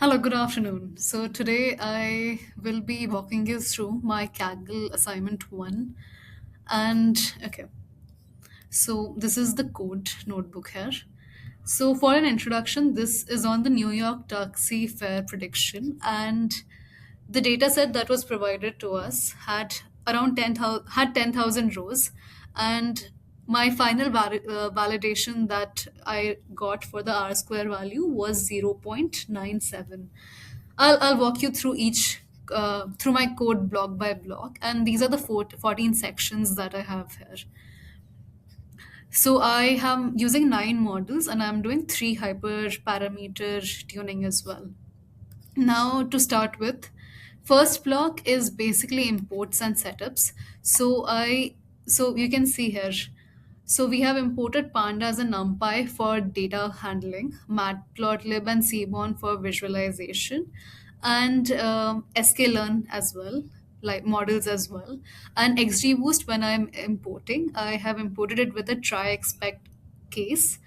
Hello, good afternoon. So today I will be walking you through my Kaggle assignment 1. And okay, so this is the code notebook here. So for an introduction, this is on the New York Taxi Fare prediction, and the data set that was provided to us had around 10,000 rows, and my final validation that I got for the R square value was 0.97. I'll walk you through each through my code block by block, and these are the 14 sections that I have here. So I am using 9 models, and I'm doing 3 hyperparameter tuning as well. Now to start with, first block is basically imports and setups. So you can see here. So we have imported pandas and numpy for data handling, matplotlib and seaborn for visualization, and sklearn as well, like models as well, and xgboost when I'm importing. I have imported it with a try expect case.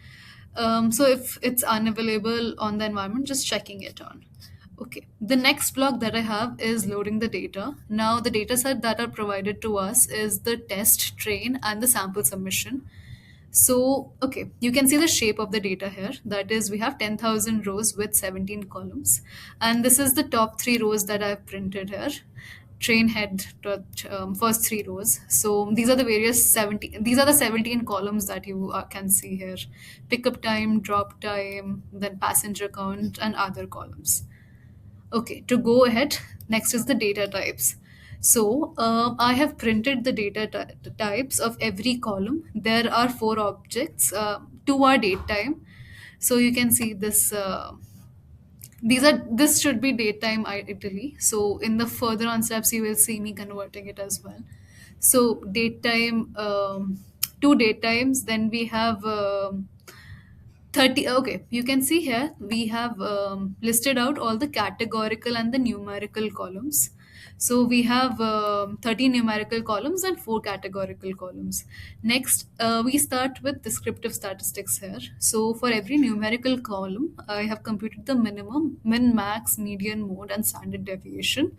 So if it's unavailable on the environment, just checking it on. Okay, the next block that I have is loading the data. Now, the data set that are provided to us is the test, train, and the sample submission. So, okay, you can see the shape of the data here. That is, we have 10,000 rows with 17 columns. And this is the top 3 rows that I've printed here. Train head dot first 3 rows. So these are the various 17. These are the 17 columns that you can see here: pickup time, drop time, then passenger count, and other columns. Okay, to go ahead, next is the data types. So I have printed the types of every column. There are 4 objects. 2 are date time. So you can see this. This should be date time ideally. So in the further on steps, you will see me converting it as well. So date time, 2 date times. Then we have 30. Okay, you can see here we have listed out all the categorical and the numerical columns. So we have 30 numerical columns and 4 categorical columns. Next, we start with descriptive statistics here. So for every numerical column, I have computed the minimum, min, max, median, mode, and standard deviation.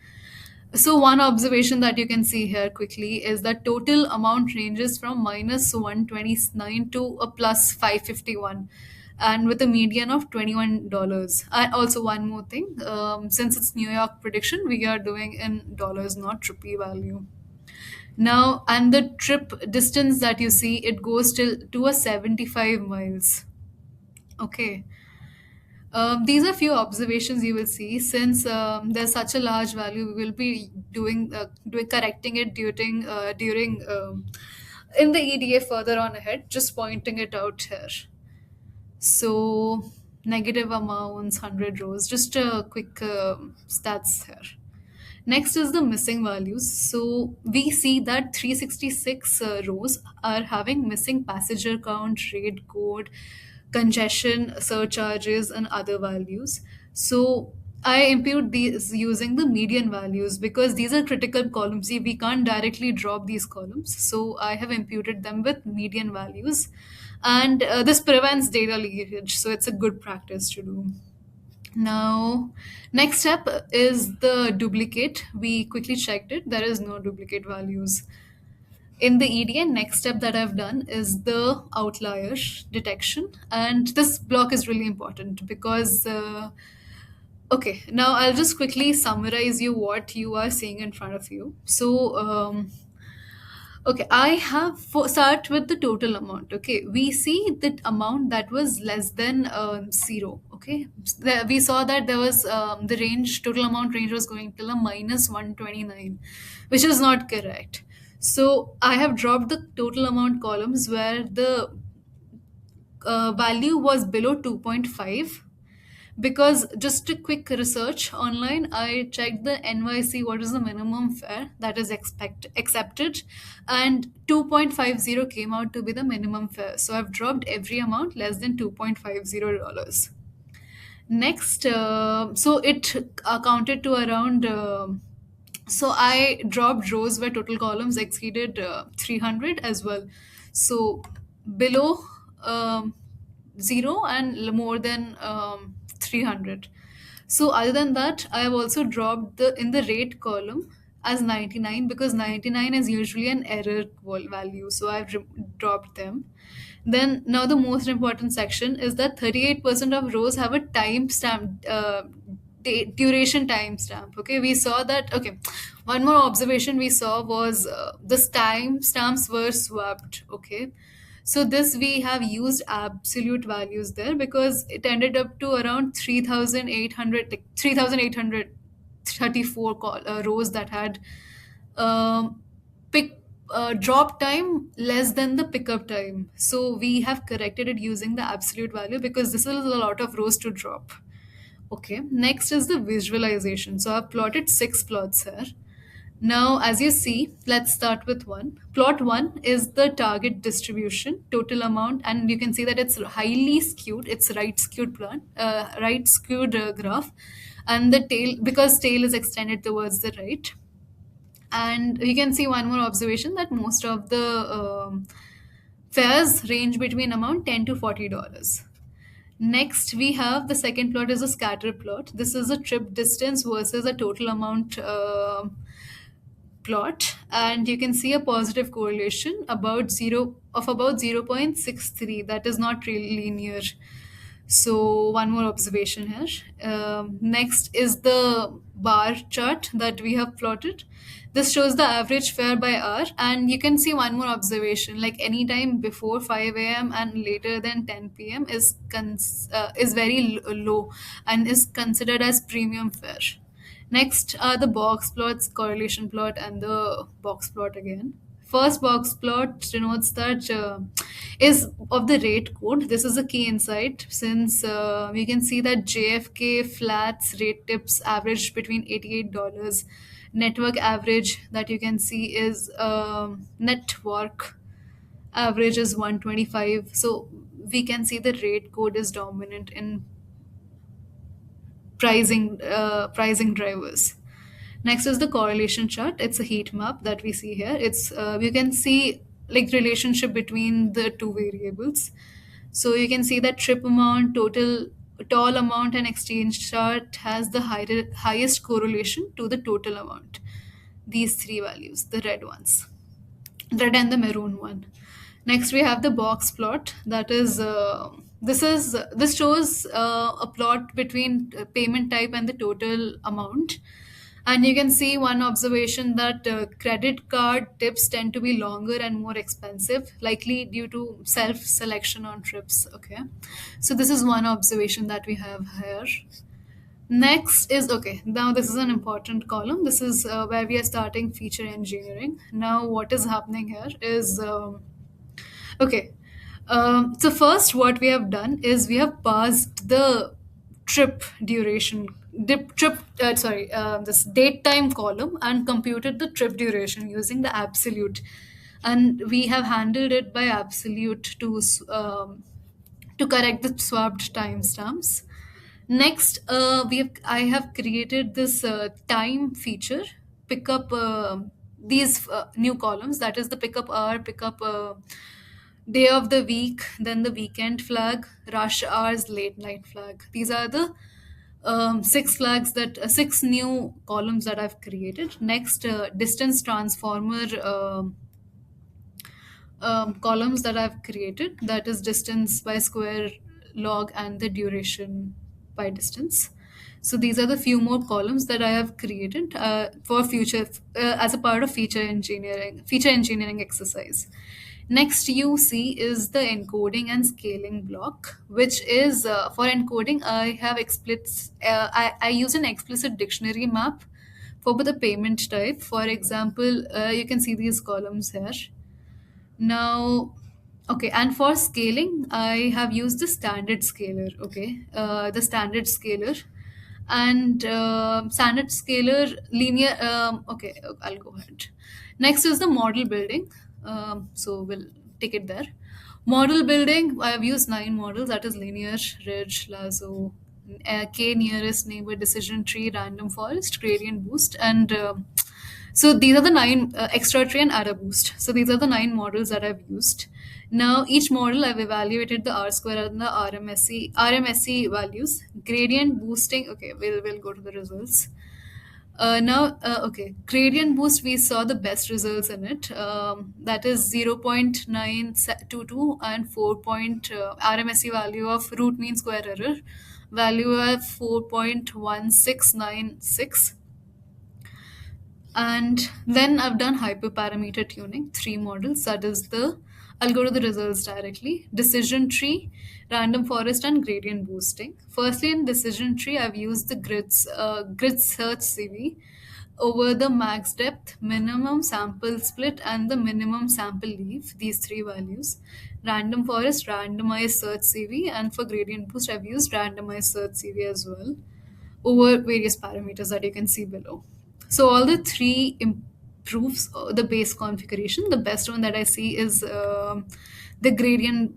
So one observation that you can see here quickly is that total amount ranges from minus 129 to a plus 551, and with a median of $21. And also one more thing, since it's New York prediction, we are doing in dollars, not rupee value. Now, and the trip distance that you see, it goes till to a 75 miles. Okay. These are few observations you will see. Since there's such a large value, we will be doing correcting it during in the EDA further on ahead. Just pointing it out here. So negative amounts, 100 rows. Just a quick stats here. Next is the missing values. So we see that 366 rows are having missing passenger count, rate code, congestion, surcharges, and other values. So I impute these using the median values because these are critical columns. See, we can't directly drop these columns. So I have imputed them with median values. And this prevents data leakage. So it's a good practice to do. Now, next step is the duplicate. We quickly checked it. There is no duplicate values. In the EDA, next step that I've done is the outlier detection. And this block is really important because, okay, now I'll just quickly summarize you what you are seeing in front of you. So, okay, I have start with the total amount. Okay, we see that amount that was less than 0. Okay, we saw that there was the range total amount range was going till a minus 129, which is not correct. So I have dropped the total amount columns where the value was below 2.5, because just a quick research online, I checked the NYC what is the minimum fare that is accepted, and 2.50 came out to be the minimum fare. So I've dropped every amount less than $2.50. Next, so it accounted to around. So I dropped rows where total columns exceeded 300 as well. So below um, 0 and more than 300. So other than that, I have also dropped the in the rate column as 99, because 99 is usually an error value. So I've dropped them. Then now the most important section is that 38% of rows have a timestamp, duration timestamp. Okay, we saw that. Okay, one more observation we saw was the timestamps were swapped. Okay, so this we have used absolute values there because it ended up to around 3,800, like 3,834 rows that had pick drop time less than the pickup time. So we have corrected it using the absolute value because this is a lot of rows to drop. Okay, next is the visualization. So I've plotted six plots here. Now, as you see, let's start with one. Plot one is the target distribution, total amount, and you can see that it's highly skewed. It's right skewed plot, right skewed graph, and the tail, because tail is extended towards the right. And you can see one more observation that most of the fares range between amount $10 to $40. Next, we have the second plot is a scatter plot. This is a trip distance versus a total amount plot, and you can see a positive correlation about 0.63. That is not really linear. So one more observation here. Next is the bar chart that we have plotted. This shows the average fare by hour, and you can see one more observation. Like any time before 5 a.m. and later than 10 p.m. is very low and is considered as premium fare. Next are the box plots, correlation plot, and the box plot again. First box plot denotes that is of the rate code. This is a key insight since we can see that JFK flats rate tips average between $88. Network average that you can see is network average is 125. So we can see the rate code is dominant in pricing drivers. Next is the correlation chart. It's a heat map that we see here. It's you can see like relationship between the two variables. So you can see that trip amount, total tall amount, and exchange chart has the highest correlation to the total amount. These three values, the red ones, red and the maroon one. Next, we have the box plot. That is, this shows a plot between payment type and the total amount. And you can see one observation that credit card tips tend to be longer and more expensive, likely due to self selection on trips. Okay, so this is one observation that we have here. Next is okay. Now this is an important column. This is where we are starting feature engineering. Now what is happening here is okay. So first, what we have done is we have parsed the trip duration, this date time column, and computed the trip duration using the absolute, and we have handled it by absolute to correct the swapped timestamps. Next, I have created this time feature. Pick up these new columns. That is the pickup hour, pickup day of the week, then the weekend flag, rush hours, late night flag. These are the six new columns that I've created. Next, distance transformer. Columns that I've created, that is distance by square log and the duration by distance. So these are the few more columns that I have created for future as a part of feature engineering exercise. Next you see is the encoding and scaling block, which is for encoding I use an explicit dictionary map for the payment type. For example, you can see these columns here. Now, okay, and for scaling, I have used the standard scaler. Okay, the standard scaler, and standard scaler linear. Okay, I'll go ahead. Next is the model building. So we'll take it there. Model building. I have used 9 models. That is linear, ridge, lasso, k nearest neighbor, decision tree, random forest, gradient boost, and So these are the nine extra tree and ADA boost. So these are the nine models that I've used. Now each model I've evaluated the R square and the RMSE values. Gradient boosting. Okay, we'll go to the results. Okay, gradient boost, we saw the best results in it. That is 0.922 and 4 RMSE value of root mean square error, value of 4.1696. And then I've done hyperparameter tuning, three models. That is I'll go to the results directly. Decision tree, random forest, and gradient boosting. Firstly, in decision tree, I've used the grid search CV over the max depth, minimum sample split, and the minimum sample leave, these three values. Random forest, randomized search CV, and for gradient boost, I've used randomized search CV as well over various parameters that you can see below. So all the three improves the base configuration. The best one that I see is the gradient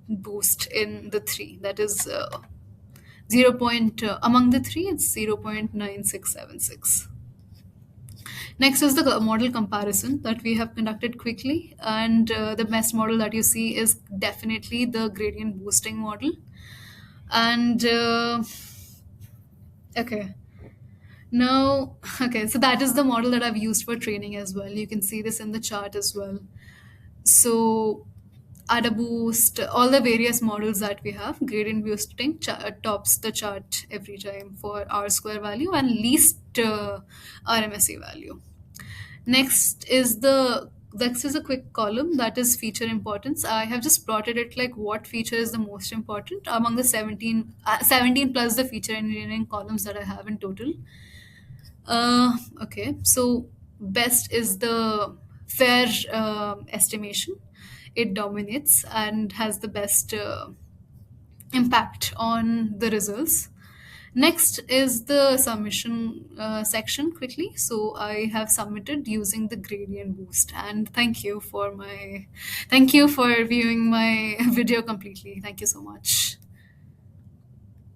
boost in the three. That is 0. Among the three, it's 0.9676. Next is the model comparison that we have conducted quickly, and the best model that you see is definitely the gradient boosting model. And okay, now, okay, so that is the model that I've used for training as well. You can see this in the chart as well. So, ADA boost, all the various models that we have, gradient boosting tops the chart every time for R square value and least RMSE value. Next is a quick column that is feature importance. I have just plotted it like what feature is the most important among the 17 plus the feature engineering columns that I have in total. Okay, so best is the fair estimation. It dominates and has the best impact on the results. Next is the submission section quickly. So I have submitted using the gradient boost, and thank you for viewing my video completely. Thank you so much.